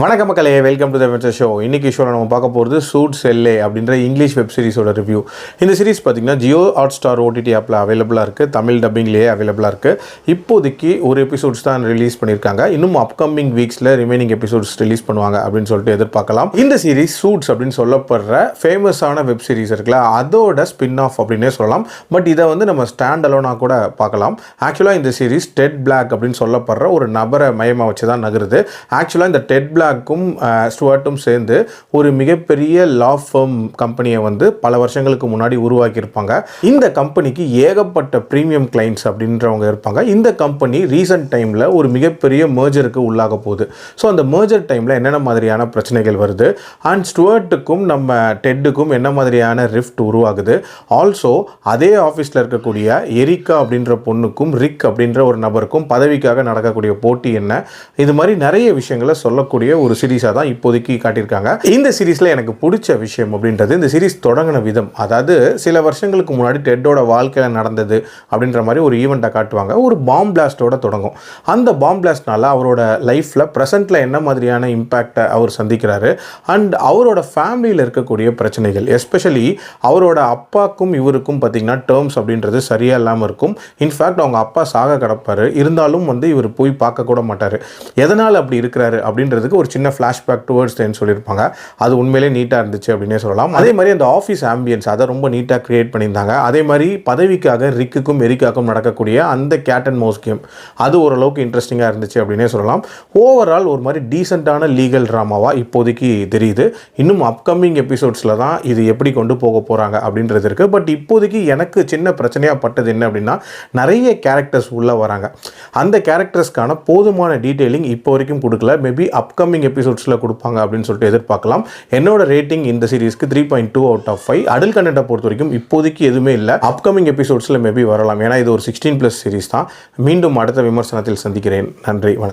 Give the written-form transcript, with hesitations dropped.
வணக்கம் மக்களே, welcome to the venture show. இன்னைக்கு ஷோவில் நம்ம பார்க்க போகிறது சூட்ஸ் எல்ஏ அப்படின்ற இங்கிலீஷ் வெப் சீரிஸோட ரிவ்யூ. இந்த சீரிஸ் பார்த்தீங்கன்னா ஜியோ ஹாட்ஸ்டார் ஓடிடி ஆப்பில் அவைலபிளாக இருக்குது, தமிழ் டப்பிங்லேயே அவைலபிளாக இருக்குது. இப்போதைக்கு ஒரு எபிசோட்ஸ் தான் ரிலீஸ் பண்ணியிருக்காங்க. இன்னும் அப்கமிங் வீக்ஸில் ரிமைனிங் எபிசோட்ஸ் ரிலீஸ் பண்ணுவாங்க அப்படின்னு சொல்லிட்டு எதிர்பார்க்கலாம். இந்த சீரிஸ் சூட்ஸ் அப்படின்னு சொல்லப்படுற ஃபேமஸான வெப் சீரிஸ் இருக்குல்ல, அதோட ஸ்பின் ஆஃப் அப்படின்னே சொல்லலாம். பட் இதை வந்து நம்ம ஸ்டாண்ட் அலோனாக கூட பார்க்கலாம். ஆக்சுவலாக இந்த சீரிஸ் டெட் பிளாக் அப்படின்னு சொல்லப்படுற ஒரு நபரை மையமாக வச்சு தான் நகருது. ஆக்சுவலாக இந்த டெட் பிளாக்கும் ஸ்டுவர்ட்டும் சேர்ந்து ஒரு மிகப்பெரிய லா ஃபர்ம் கம்பெனியை வந்து பல வருஷங்களுக்கு முன்னாடி உருவாக்கியிருப்பாங்க. இந்த கம்பெனிக்கு ஏகப்பட்ட ப்ரீமியம் கிளைண்ட்ஸ் அப்படின்றவங்க இருப்பாங்க. இந்த கம்பெனி ரீசன்ட் டைமில் ஒரு மிகப்பெரிய மேர்ஜருக்கு உள்ளாக போகுது. ஸோ அந்த மேர்ஜர் டைமில் என்னென்ன மாதிரியான பிரச்சனைகள் வருது, அண்ட் ஸ்டுவர்ட்டுக்கும் நம்ம டெட்டுக்கும் என்ன மாதிரியான ரிஃப்ட் உருவாகுது, ஆல்சோ அதே ஆஃபீஸில் இருக்கக்கூடிய எரிக்கா அப்படின்ற பொண்ணுக்கும் ரிக் அப்படின்ற ஒரு நபருக்கும் பதவிக்காக நடக்கக்கூடிய போட்டி என்ன, இது மாதிரி நிறைய விஷயங்களை சொல்லக்கூடிய ஒரு சீரிஸாக தான் இப்போதைக்கு காட்டியிருக்காங்க. இந்த சீரிஸில் எனக்கு பிடிச்ச விஷயம் அப்படின்றது, இந்த சீரிஸ் தொடங்கின விதம். அதாவது சில வருஷங்களுக்கு முன்னாடி டெட்டோட வாழ்க்கையில் நடந்தது அப்படின்ற மாதிரி ஒரு ஈவெண்ட்டை காட்டுவாங்க. ஒரு பாம் பிளாஸ்டோட தொடங்கும். அந்த பாம் பிளாஸ்ட்னால அவரோட லைஃப்பில் ப்ரெசென்ட்டில் என்ன மாதிரியான இம்பேக்டை அவர் சந்திக்கிறாரு, அண்ட் அவரோட ஃபேமிலியில் இருக்கக்கூடிய பிரச்சனைகள், எஸ்பெஷலி அவரோட அப்பாக்கும் இவருக்கும் பார்த்திங்கன்னா டேர்ம்ஸ் அப்படின்றது சரியாக இல்லாமல் இருக்கும். இன்ஃபேக்ட் அவங்க அப்பா சாக கிடப்பார், இருந்தாலும் வந்து இவர் போய் பார்க்க கூட மாட்டார். எதனால் அப்படி இருக்கிறாரு அப்படின்றதுக்கு ஒரு சின்ன ஃப்ளாஷ்பேக் டுவர்ட்ஸ் தென் சொல்லியிருப்பாங்க. அது உண்மையிலே நீட்டாக இருந்துச்சு அப்படின்னே சொல்லலாம். அதே மாதிரி அந்த ஆஃபீஸ் ஆம்பியன்ஸ் அதை ரொம்ப நீட்டாக கிரியேட் பண்ணியிருந்தாங்க. அதே மாதிரி பதவிக்காக ரிக்குக்கும் எரிக்காக்கும் நடக்கக்கூடிய அந்த கேட் அண்ட் மவுஸ் கேம், அது ஓரளவுக்கு இன்ட்ரெஸ்டிங்காக இருந்துச்சு அப்படின்னே சொல்லலாம். ஓவரால் ஒரு மாதிரி டீசெண்டான லீகல் ட்ராமாவாக இப்போதைக்கு தெரியுது. இன்னும் அப்கமிங் எபிசோட்ஸில் தான் இது எப்படி கொண்டு போக போகிறாங்க அப்படின்றது இருக்குது. பட் இப்போதைக்கு எனக்கு சின்ன பிரச்சனையாக பட்டது என்ன அப்படின்னா, நிறைய கேரக்டர்ஸ் உள்ளே வராங்க. அந்த கேரக்டர்ஸ்க்கான போதுமான டீட்டெயிலிங் இப்போ வரைக்கும் கொடுக்கல. மேபி அப்கமிங் எபிசோட்ஸில் கொடுப்பாங்க அப்படின்னு சொல்லிட்டு எதிர்பார்க்கலாம். என்னோட ரேட்டிங் இந்த சீரிஸ்க்கு 3.2 out of 5. அடல்ட் கண்டென்ட்டை பொறுத்த வரைக்கும் இப்போதைக்கு எதுவுமே இல்லை. அப்கமிங் எபிசோட்ஸில் மேபி வரலாம். ஏன்னா இது ஒரு 16+ சீரிஸ் தான். மீண்டும் அடுத்த விமர்சனத்தில் சந்திக்கிறேன். நன்றி, வணக்கம்.